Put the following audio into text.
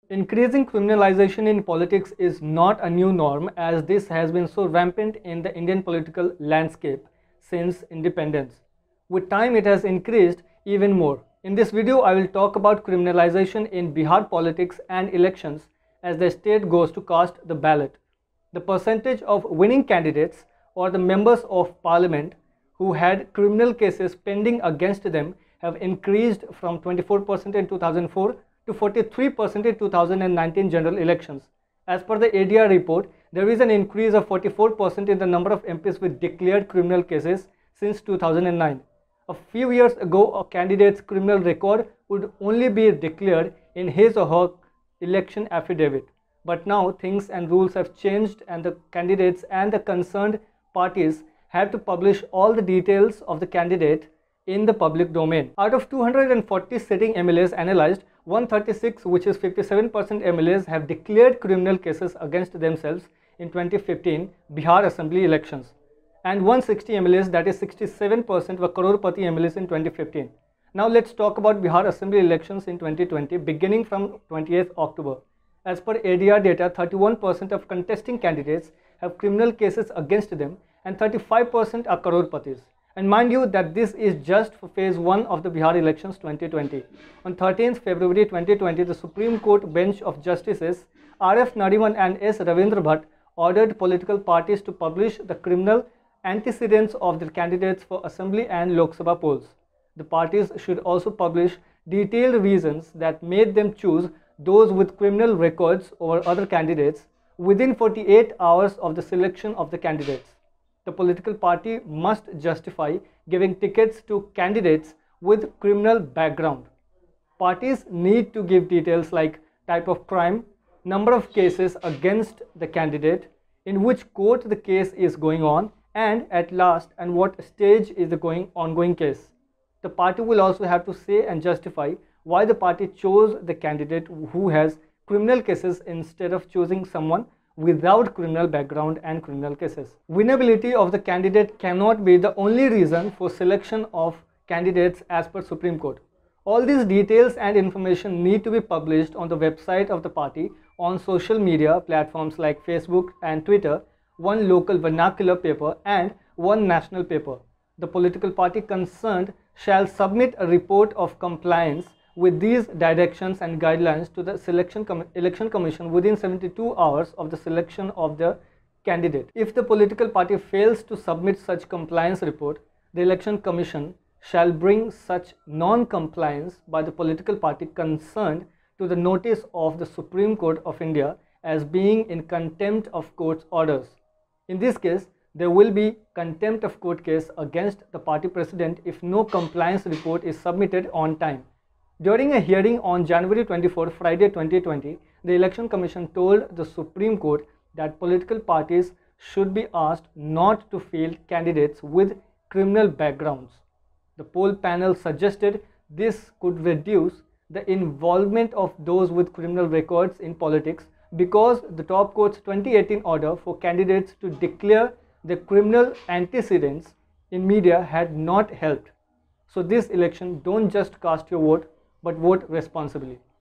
Increasing criminalization in politics is not a new norm, as this has been so rampant in the Indian political landscape since independence. With time, it has increased even more. In this video, I will talk about criminalization in Bihar politics and elections as the state goes to cast the ballot. The percentage of winning candidates or the members of parliament who had criminal cases pending against them have increased from 24% in 2004 to 43% in 2019 general elections. As per the ADR report, there is an increase of 44% in the number of MPs with declared criminal cases since 2009. A few years ago, a candidate's criminal record would only be declared in his or her election affidavit. But now things and rules have changed, and the candidates and the concerned parties have to publish all the details of the candidate in the public domain. Out of 240 sitting MLAs analyzed, 136, which is 57% MLAs, have declared criminal cases against themselves in 2015 Bihar Assembly elections, and 160 MLAs, that is 67%, were Crorepati MLAs in 2015. Now let's talk about Bihar Assembly elections in 2020 beginning from 28th October. As per ADR data, 31% of contesting candidates have criminal cases against them and 35% are Crorepatis. And mind you that this is just for phase 1 of the Bihar elections 2020. On 13th February 2020, the Supreme Court bench of Justices R.F. Nariman and S. Ravindra Bhatt ordered political parties to publish the criminal antecedents of their candidates for Assembly and Lok Sabha polls. The parties should also publish detailed reasons that made them choose those with criminal records over other candidates within 48 hours of the selection of the candidates. The political party must justify giving tickets to candidates with criminal background. Parties need to give details like type of crime, number of cases against the candidate, in which court the case is going on, and at last and what stage is the ongoing case. The party will also have to say and justify why the party chose the candidate who has criminal cases instead of choosing someone without criminal background and criminal cases. Winnability of the candidate cannot be the only reason for selection of candidates as per Supreme Court. All these details and information need to be published on the website of the party, on social media platforms like Facebook and Twitter, one local vernacular paper and one national paper. The political party concerned shall submit a report of compliance with these directions and guidelines to the Election Commission within 72 hours of the selection of the candidate. If the political party fails to submit such compliance report, the Election Commission shall bring such non-compliance by the political party concerned to the notice of the Supreme Court of India as being in contempt of court's orders. In this case, there will be contempt of court case against the party president if no compliance report is submitted on time. During a hearing on January 24, Friday 2020, the Election Commission told the Supreme Court that political parties should be asked not to field candidates with criminal backgrounds. The poll panel suggested this could reduce the involvement of those with criminal records in politics because the top court's 2018 order for candidates to declare the criminal antecedents in media had not helped. So this election, don't just cast your vote, but vote responsibly.